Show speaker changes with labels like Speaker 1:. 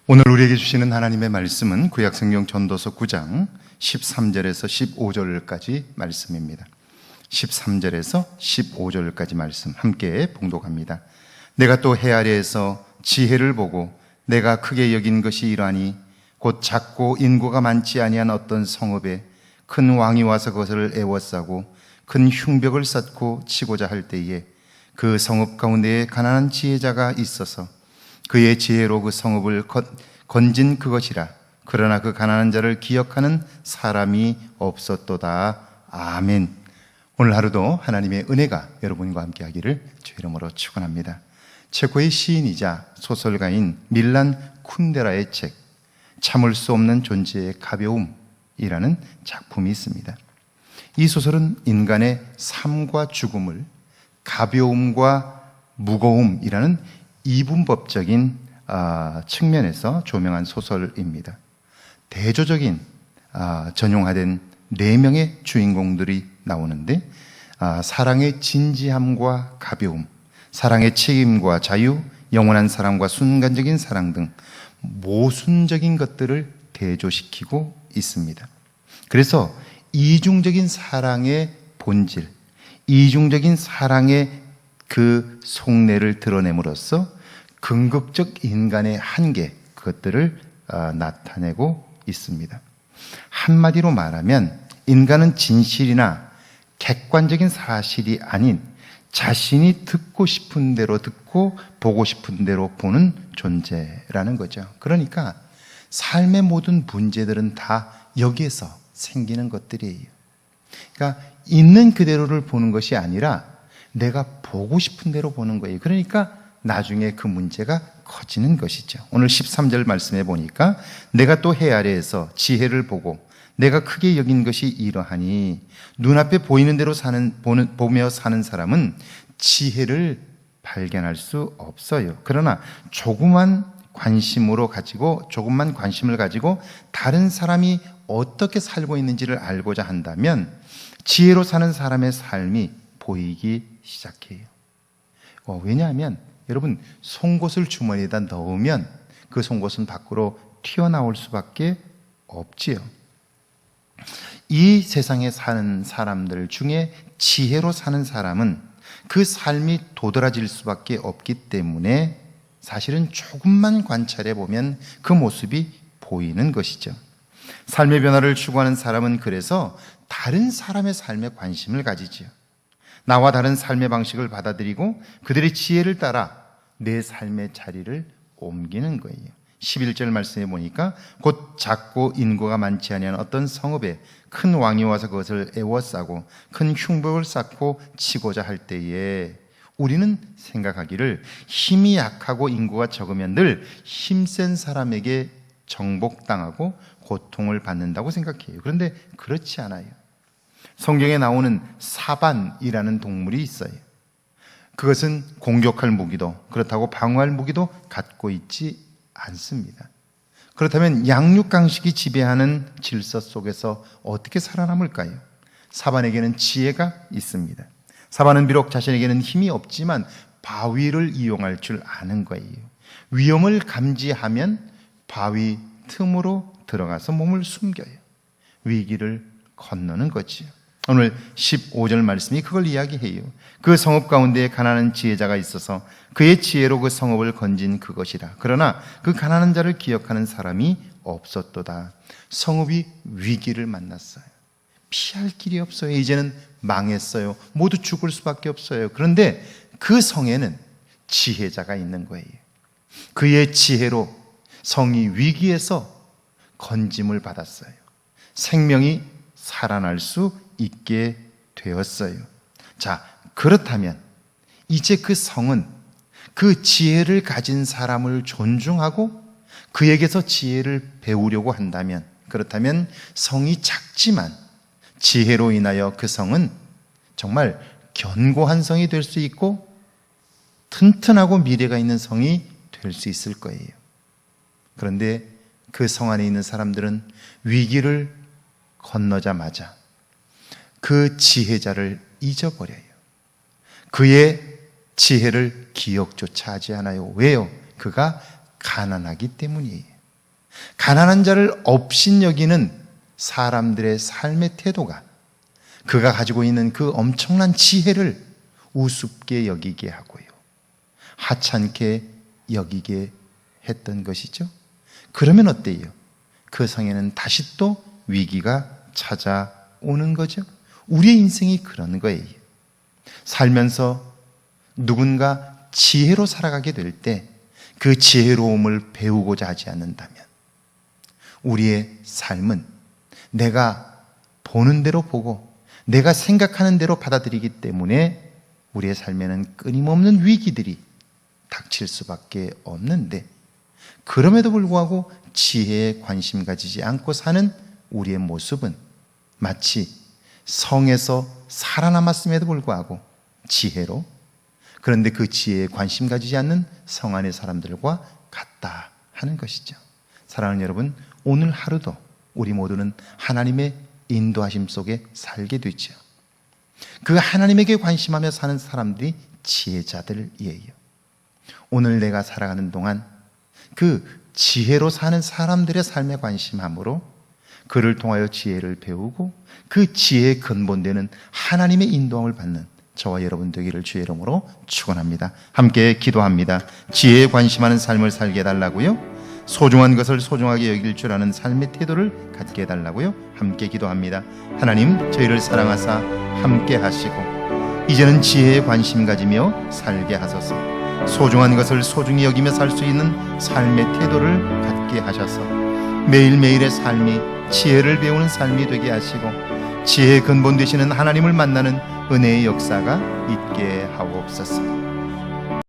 Speaker 1: 오늘 우리에게 주시는 하나님의 말씀은 구약성경 전도서 9장 13절에서 15절까지 말씀입니다. 13절에서 15절까지 말씀 함께 봉독합니다. 내가 또 해 아래에서 지혜를 보고 내가 크게 여긴 것이 이러하니 곧 작고 인구가 많지 아니한 어떤 성읍에 큰 왕이 와서 그것을 에워싸고 큰 흉벽을 쌓고 치고자 할 때에 그 성읍 가운데에 가난한 지혜자가 있어서 그의 지혜로 그 성읍을 건진 그것이라. 그러나 그 가난한 자를 기억하는 사람이 없었도다. 아멘. 오늘 하루도 하나님의 은혜가 여러분과 함께 하기를 주의 이름으로 축원합니다. 체코의 시인이자 소설가인 밀란 쿤데라의 책 참을 수 없는 존재의 가벼움이라는 작품이 있습니다. 이 소설은 인간의 삶과 죽음을 가벼움과 무거움이라는 이분법적인 측면에서 조명한 소설입니다. 대조적인 전용화된 4명의 주인공들이 나오는데 사랑의 진지함과 가벼움, 사랑의 책임과 자유, 영원한 사랑과 순간적인 사랑 등 모순적인 것들을 대조시키고 있습니다. 그래서 이중적인 사랑의 본질, 이중적인 사랑의 그 속내를 드러냄으로써 긍극적 인간의 한계, 그것들을 나타내고 있습니다. 한마디로 말하면 인간은 진실이나 객관적인 사실이 아닌 자신이 듣고 싶은 대로 듣고 보고 싶은 대로 보는 존재라는 거죠. 그러니까 삶의 모든 문제들은 다 여기에서 생기는 것들이에요. 그러니까 있는 그대로를 보는 것이 아니라 내가 보고 싶은 대로 보는 거예요. 그러니까 나중에 그 문제가 커지는 것이죠. 오늘 13절 말씀해 보니까 내가 또 해 아래에서 지혜를 보고 내가 크게 여긴 것이 이러하니 눈앞에 보이는 대로 보며 사는 사람은 지혜를 발견할 수 없어요. 그러나 조금만 관심을 가지고 다른 사람이 어떻게 살고 있는지를 알고자 한다면 지혜로 사는 사람의 삶이 보이기 시작해요. 왜냐하면 여러분, 송곳을 주머니에다 넣으면 그 송곳은 밖으로 튀어나올 수밖에 없지요. 이 세상에 사는 사람들 중에 지혜로 사는 사람은 그 삶이 도드라질 수밖에 없기 때문에 사실은 조금만 관찰해 보면 그 모습이 보이는 것이죠. 삶의 변화를 추구하는 사람은 그래서 다른 사람의 삶에 관심을 가지지요. 나와 다른 삶의 방식을 받아들이고 그들의 지혜를 따라 내 삶의 자리를 옮기는 거예요. 11절 말씀해 보니까 곧 작고 인구가 많지 아니한 어떤 성읍에 큰 왕이 와서 그것을 에워싸고 큰 흉벽을 쌓고 치고자 할 때에 우리는 생각하기를 힘이 약하고 인구가 적으면 늘 힘센 사람에게 정복당하고 고통을 받는다고 생각해요. 그런데 그렇지 않아요. 성경에 나오는 사반이라는 동물이 있어요. 그것은 공격할 무기도 그렇다고 방어할 무기도 갖고 있지 않습니다. 그렇다면 양육강식이 지배하는 질서 속에서 어떻게 살아남을까요? 사반에게는 지혜가 있습니다. 사반은 비록 자신에게는 힘이 없지만 바위를 이용할 줄 아는 거예요. 위험을 감지하면 바위 틈으로 들어가서 몸을 숨겨요. 위기를 건너는 거지요. 오늘 15절 말씀이 그걸 이야기해요. 그 성읍 가운데에 가난한 지혜자가 있어서 그의 지혜로 그 성읍을 건진 그것이라. 그러나 그 가난한 자를 기억하는 사람이 없었도다. 성읍이 위기를 만났어요. 피할 길이 없어요. 이제는 망했어요. 모두 죽을 수밖에 없어요. 그런데 그 성에는 지혜자가 있는 거예요. 그의 지혜로 성이 위기에서 건짐을 받았어요. 생명이 살아날 수 있게 되었어요. 자, 그렇다면 이제 그 성은 그 지혜를 가진 사람을 존중하고 그에게서 지혜를 배우려고 한다면, 그렇다면 성이 작지만 지혜로 인하여 그 성은 정말 견고한 성이 될 수 있고 튼튼하고 미래가 있는 성이 될 수 있을 거예요. 그런데 그 성 안에 있는 사람들은 위기를 건너자마자 그 지혜자를 잊어버려요. 그의 지혜를 기억조차 하지 않아요. 왜요? 그가 가난하기 때문이에요. 가난한 자를 업신여기는 사람들의 삶의 태도가 그가 가지고 있는 그 엄청난 지혜를 우습게 여기게 하고요, 하찮게 여기게 했던 것이죠. 그러면 어때요? 그 성에는 다시 또 위기가 찾아오는 거죠. 우리의 인생이 그런 거예요. 살면서 누군가 지혜로 살아가게 될 때 그 지혜로움을 배우고자 하지 않는다면 우리의 삶은 내가 보는 대로 보고 내가 생각하는 대로 받아들이기 때문에 우리의 삶에는 끊임없는 위기들이 닥칠 수밖에 없는데, 그럼에도 불구하고 지혜에 관심 가지지 않고 사는 우리의 모습은 마치 성에서 살아남았음에도 불구하고 지혜로, 그런데 그 지혜에 관심 가지지 않는 성 안의 사람들과 같다 하는 것이죠. 사랑하는 여러분, 오늘 하루도 우리 모두는 하나님의 인도하심 속에 살게 되죠. 그 하나님에게 관심하며 사는 사람들이 지혜자들이에요. 오늘 내가 살아가는 동안 그 지혜로 사는 사람들의 삶에 관심함으로 그를 통하여 지혜를 배우고 그 지혜의 근본되는 하나님의 인도함을 받는 저와 여러분 되기를 주의 이름으로 축원합니다. 함께 기도합니다. 지혜에 관심하는 삶을 살게 해달라고요, 소중한 것을 소중하게 여길 줄 아는 삶의 태도를 갖게 해달라고요, 함께 기도합니다. 하나님, 저희를 사랑하사 함께 하시고 이제는 지혜에 관심 가지며 살게 하소서. 소중한 것을 소중히 여기며 살 수 있는 삶의 태도를 갖게 하셔서 매일매일의 삶이 지혜를 배우는 삶이 되게 하시고 지혜의 근본 되시는 하나님을 만나는 은혜의 역사가 있게 하옵소서.